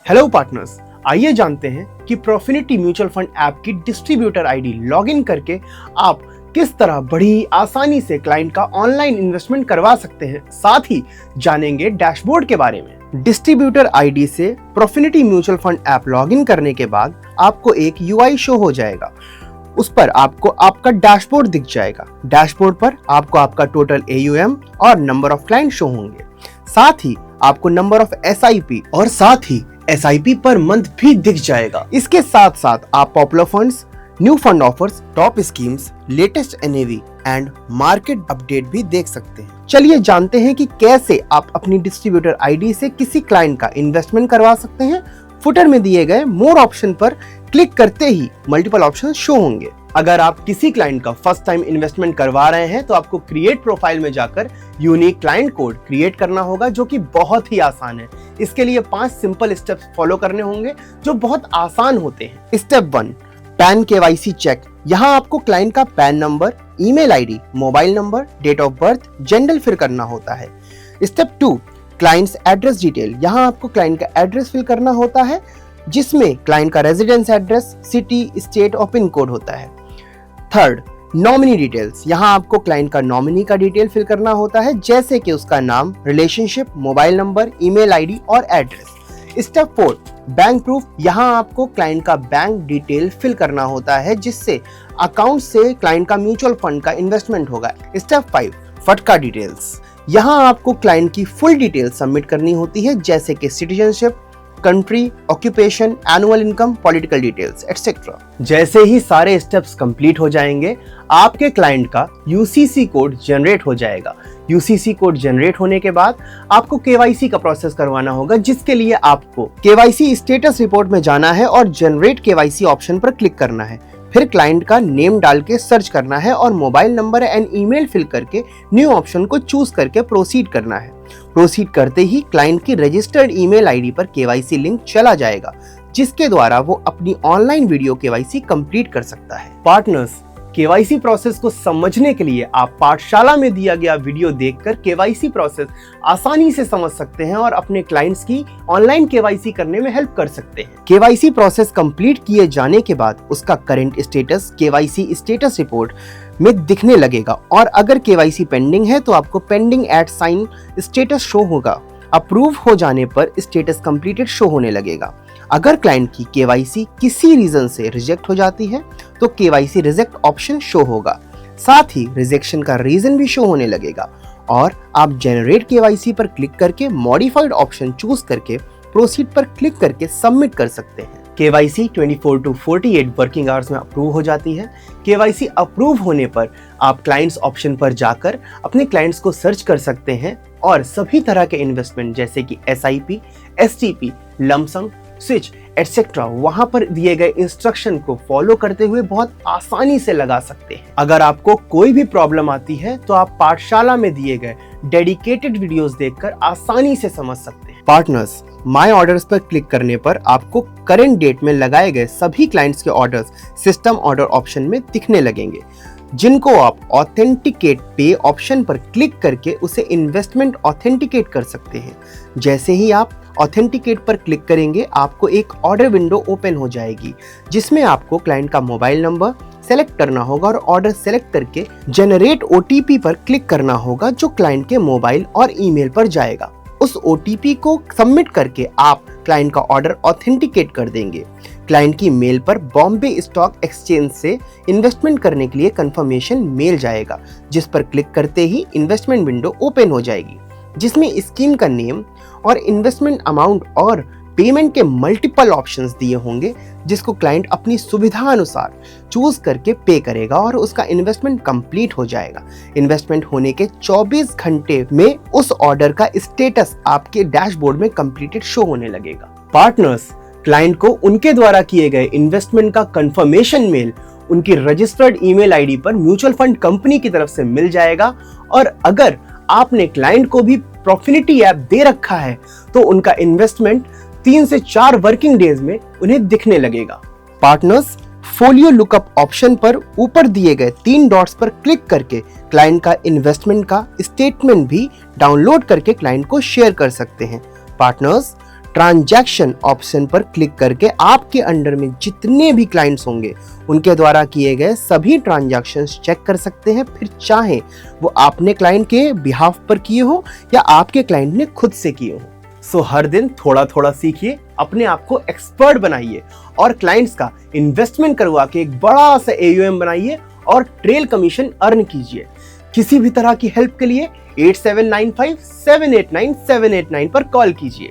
Hello partners, आइए जानते हैं कि प्रोफिनिटी म्यूचुअल फंड ऐप की डिस्ट्रीब्यूटर आईडी लॉगिन करके आप किस तरह बड़ी आसानी से क्लाइंट का ऑनलाइन इन्वेस्टमेंट करवा सकते हैं। साथ ही जानेंगे डैशबोर्ड के बारे में। डिस्ट्रीब्यूटर आईडी से प्रोफिनिटी म्यूचुअल फंड ऐप लॉगिन करने के बाद आपको एक यूआई शो हो जाएगा। उस पर आपको आपका डैशबोर्ड दिख जाएगा। डैशबोर्ड पर आपको आपका टोटल AUM और नंबर ऑफ क्लाइंट शो होंगे। साथ ही आपको नंबर ऑफ SIP और साथ ही SIP पर मंथ भी दिख जाएगा। इसके साथ साथ आप popular funds, new fund offers, top schemes, latest NAV and market update भी देख सकते हैं। चलिए जानते हैं कि कैसे आप अपनी डिस्ट्रीब्यूटर आईडी से किसी क्लाइंट का इन्वेस्टमेंट करवा सकते हैं। फुटर में दिए गए मोर ऑप्शन पर क्लिक करते ही मल्टीपल ऑप्शन शो होंगे। अगर आप किसी क्लाइंट का फर्स्ट टाइम इन्वेस्टमेंट करवा रहे हैं तो आपको क्रिएट प्रोफाइल में जाकर यूनिक क्लाइंट कोड क्रिएट करना होगा, जो कि बहुत ही आसान है। इसके लिए 5 सिंपल स्टेप्स फॉलो करने होंगे जो बहुत आसान होते हैं। Step 1, PAN KYC check. यहाँ आपको क्लाइंट का PAN number, email ID, mobile number, date of birth, gender fill करना होता है। Step 2, client's address detail. यहाँ आपको क्लाइंट का एड्रेस फिल करना होता है, जिसमें क्लाइंट का रेजिडेंस एड्रेस, सिटी, स्टेट और पिन कोड होता है। Third, nominee details. यहाँ आपको क्लाइंट का नॉमिनी का डिटेल फिल करना होता है, जैसे कि उसका नाम, relationship, mobile number, email ID और एड्रेस। Step 4, bank proof. यहाँ आपको क्लाइंट का बैंक डिटेल फिल करना होता है, जिससे अकाउंट से क्लाइंट का म्यूचुअल फंड का इन्वेस्टमेंट होगा। स्टेप 5, फटका डिटेल्स। यहाँ आपको क्लाइंट की फुल डिटेल सबमिट करनी होती है, जैसे कि citizenship, country, occupation, annual income, political details etcetera. जैसे ही सारे स्टेप्स कंप्लीट हो जाएंगे, आपके क्लाइंट का UCC कोड जनरेट हो जाएगा। UCC कोड जनरेट होने के बाद आपको KYC का प्रोसेस करवाना होगा, जिसके लिए आपको KYC स्टेटस रिपोर्ट में जाना है और जनरेट KYC ऑप्शन पर क्लिक करना है। फिर क्लाइंट का नेम डाल के सर्च करना है और mobile number and email fill करके न्यू ऑप्शन को चूज करके प्रोसीड करना है। प्रोसीड करते ही क्लाइंट की रजिस्टर्ड ईमेल आईडी पर KYC लिंक चला जाएगा, जिसके द्वारा वो अपनी ऑनलाइन वीडियो KYC कंप्लीट कर सकता है। पार्टनर्स, KYC प्रोसेस को समझने के लिए आप पाठशाला में दिया गया वीडियो देखकर KYC प्रोसेस आसानी से समझ सकते हैं और अपने क्लाइंट्स की ऑनलाइन KYC करने में हेल्प कर सकते हैं। KYC प्रोसेस कंप्लीट किए जाने के बाद उसका current status KYC status report में दिखने लगेगा, और अगर KYC पेंडिंग है तो आपको pending at sign status show होगा। अप्रूव हो जाने पर स्टेटस कंप्लीटेड शो होने लगेगा। अगर क्लाइंट की KYC किसी रीजन से रिजेक्ट हो जाती है तो KYC रिजेक्ट ऑप्शन शो होगा। साथ ही रिजेक्शन का रीजन भी शो होने लगेगा, और आप जनरेट KYC पर क्लिक करके मॉडिफाइड ऑप्शन चूज करके प्रोसीड पर क्लिक करके सबमिट कर सकते हैं। KYC 24 to 48 वर्किंग आवर्स में अप्रूव हो जाती है। KYC अप्रूव होने पर आप क्लाइंट्स ऑप्शन पर जाकर अपने क्लाइंट्स को सर्च कर सकते हैं और सभी तरह के इन्वेस्टमेंट जैसे कि SIP, STP, lump sum, switch etcetera वहां पर दिए गए इंस्ट्रक्शन को फॉलो करते हुए बहुत आसानी से लगा सकते हैं। अगर आपको कोई भी प्रॉब्लम आती है तो आप पाठशाला में दिए गए डेडिकेटेड वीडियोस देखकर आसानी से समझ सकते हैं। पार्टनर्स, माय ऑर्डर्स पर क्लिक करने पर आपको करंट डेट में लगाए गए सभी क्लाइंट्स के ऑर्डर्स सिस्टम ऑर्डर ऑप्शन में दिखने लगेंगे, जिनको आप ऑथेंटिकेट पे ऑप्शन पर क्लिक करके उसे इन्वेस्टमेंट ऑथेंटिकेट कर सकते हैं। जैसे ही आप ऑथेंटिकेट पर क्लिक करेंगे, आपको एक ऑर्डर विंडो ओपन हो जाएगी, जिसमें आपको क्लाइंट का मोबाइल नंबर सेलेक्ट करना होगा और ऑर्डर सेलेक्ट करके जनरेट OTP पर क्लिक करना होगा, जो क्लाइंट के मोबाइल और ईमेल पर जाएगा। उस OTP को सबमिट करके आप क्लाइंट का ऑर्डर ऑथेंटिकेट कर देंगे। क्लाइंट की मेल पर बॉम्बे स्टॉक एक्सचेंज से इन्वेस्टमेंट करने के लिए कंफर्मेशन मेल जाएगा, जिस पर क्लिक करते ही इन्वेस्टमेंट विंडो ओपन हो जाएगी, जिसमें स्कीम का नेम और इन्वेस्टमेंट अमाउंट और पेमेंट के मल्टीपल ऑप्शंस दिए होंगे, जिसको क्लाइंट अपनी सुविधा अनुसार चूज करके पे करेगा और उसका इन्वेस्टमेंट कंप्लीट हो जाएगा। इन्वेस्टमेंट होने के 24 घंटे में उस ऑर्डर का स्टेटस आपके डैशबोर्ड में कंप्लीटेड शो होने लगेगा। पार्टनर्स, क्लाइंट को उनके द्वारा किए गए इन्वेस्टमेंट का कंफर्मेशन मेल उनकी रजिस्टर्ड ईमेल आईडी पर म्यूचुअल फंड कंपनी की तरफ से मिल जाएगा, और अगर आपने क्लाइंट को भी प्रोफिनिटी ऐप दे रखा है तो उनका इन्वेस्टमेंट 3 से 4 वर्किंग डेज में उन्हें दिखने लगेगा। पार्टनर्स, फोलियो लुकअप ऑप्शन पर ऊपर दिए गए 3 डॉट्स पर क्लिक करके क्लाइंट का इन्वेस्टमेंट का स्टेटमेंट भी डाउनलोड करके क्लाइंट को शेयर कर सकते हैं। पार्टनर्स, ट्रांजैक्शन ऑप्शन पर क्लिक करके आपके अंडर में जितने भी क्लाइंट्स होंगे उनके द्वारा किए गए सभी ट्रांजैक्शंस चेक कर सकते हैं, फिर चाहे वो आपने क्लाइंट के बिहाफ पर किए हो या आपके क्लाइंट ने खुद से किए हो। सो हर दिन थोड़ा थोड़ा सीखिए, अपने आप को एक्सपर्ट बनाइए और क्लाइंट्स का इन्वेस्टमेंट करवा के एक बड़ा सा AUM बनाइए और ट्रेल कमीशन अर्न कीजिए। किसी भी तरह की हेल्प के लिए 8795789789 पर कॉल कीजिए।